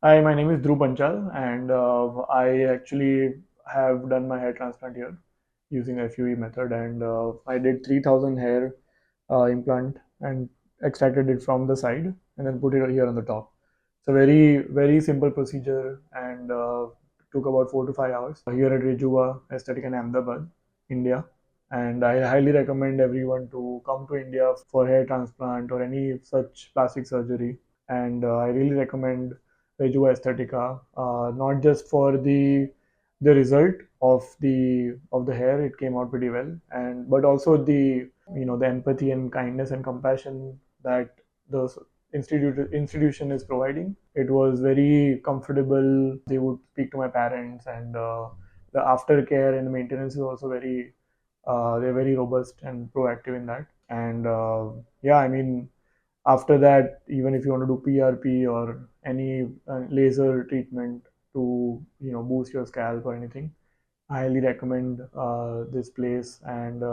Hi, my name is Dhruv Panchal, and I actually have done my hair transplant here using FUE method, and I did 3,000 hair implant and extracted it from the side and then put it here on the top. It's a very simple procedure and took about 4 to 5 hours here at Rejuva Aesthetica in Ahmedabad, India. And I highly recommend everyone to come to India for hair transplant or any such plastic surgery. And I really recommend Rejuva Aesthetica, not just for the result of the hair, it came out pretty well, and but also the empathy and kindness and compassion that the institution is providing. It was very comfortable. They would speak to my parents, and the aftercare and the maintenance is also they're very robust and proactive in that. And yeah, I mean, after that, even if you want to do PRP or any laser treatment to boost your scalp or anything, I highly recommend this place. And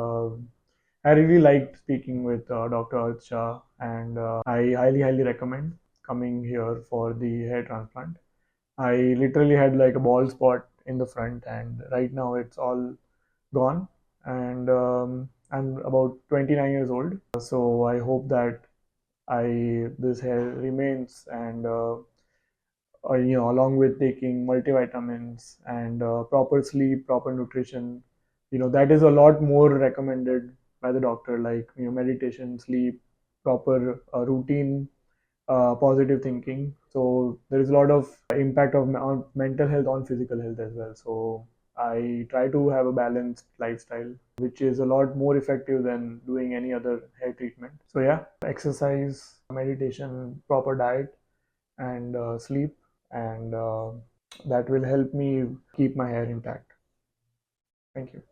I really liked speaking with Dr. Arth Shah, and I highly recommend coming here for the hair transplant. I literally had like a bald spot in the front, and right now it's all gone. And I'm about 29 years old, so I hope that I this hair remains, and along with taking multivitamins and proper sleep, proper nutrition, that is a lot more recommended by the doctor, like meditation, sleep, proper routine, positive thinking. So there is a lot of impact on mental health on physical health as well. So I try to have a balanced lifestyle, which is a lot more effective than doing any other hair treatment. So yeah, exercise, meditation, proper diet, and sleep, and that will help me keep my hair intact. Thank you.